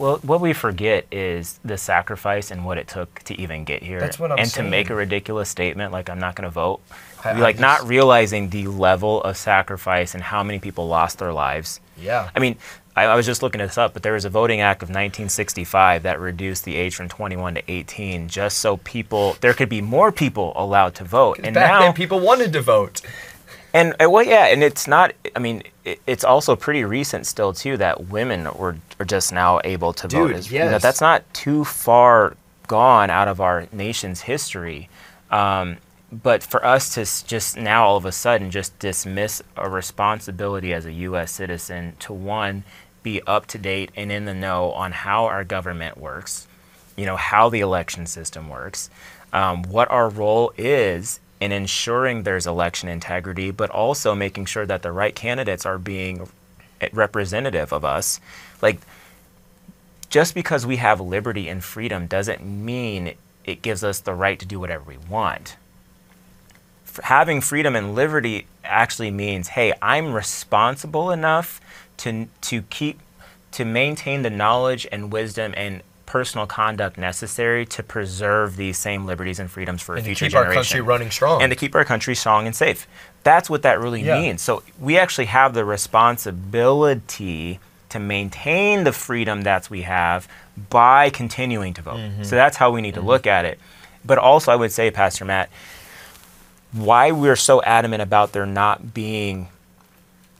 Well, what we forget is the sacrifice and what it took to even get here. That's what I'm saying. To make a ridiculous statement like, I'm not going to vote. Not realizing the level of sacrifice and how many people lost their lives. Yeah. I mean, I was just looking this up, but there was a voting act of 1965 that reduced the age from 21 to 18 just so there could be more people allowed to vote. And back now then people wanted to vote. And well, yeah, and it's not, I mean, it's also pretty recent still too that women are just now able to vote. Yes. You know, that's not too far gone out of our nation's history. But for us to just now all of a sudden just dismiss a responsibility as a U.S. citizen to, one, be up to date and in the know on how our government works, you know, how the election system works, what our role is in ensuring there's election integrity, but also making sure that the right candidates are being representative of us. Like, just because we have liberty and freedom doesn't mean it gives us the right to do whatever we want. Having freedom and liberty actually means, hey, I'm responsible enough to maintain the knowledge and wisdom and personal conduct necessary to preserve these same liberties and freedoms for a future generation. And to keep our country running strong. And to keep our country strong and safe. That's what that really means. So we actually have the responsibility to maintain the freedom that we have by continuing to vote. So that's how we need to look at it. But also I would say, Pastor Matt, why we're so adamant about there not being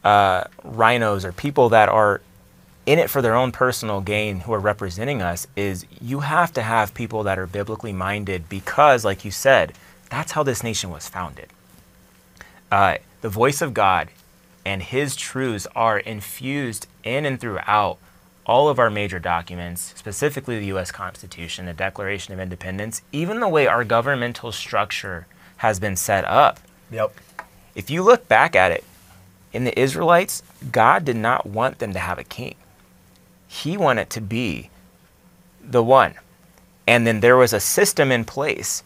rhinos or people that are in it for their own personal gain who are representing us is you have to have people that are biblically minded because, like you said, that's how this nation was founded. The voice of God and his truths are infused in and throughout all of our major documents, specifically the U.S. Constitution, the Declaration of Independence, even the way our governmental structure has been set up. Yep. If you look back at it, in the Israelites, God did not want them to have a king. He wanted to be the one. And then there was a system in place.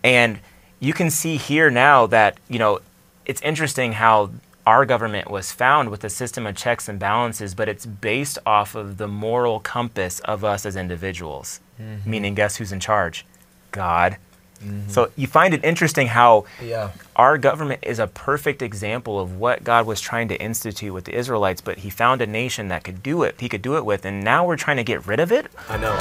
And you can see here now that, you know, it's interesting how our government was found with a system of checks and balances, but it's based off of the moral compass of us as individuals. Meaning, guess who's in charge? God. So you find it interesting how our government is a perfect example of what God was trying to institute with the Israelites, but he found a nation that could do it, he could do it with, and now we're trying to get rid of it. I know.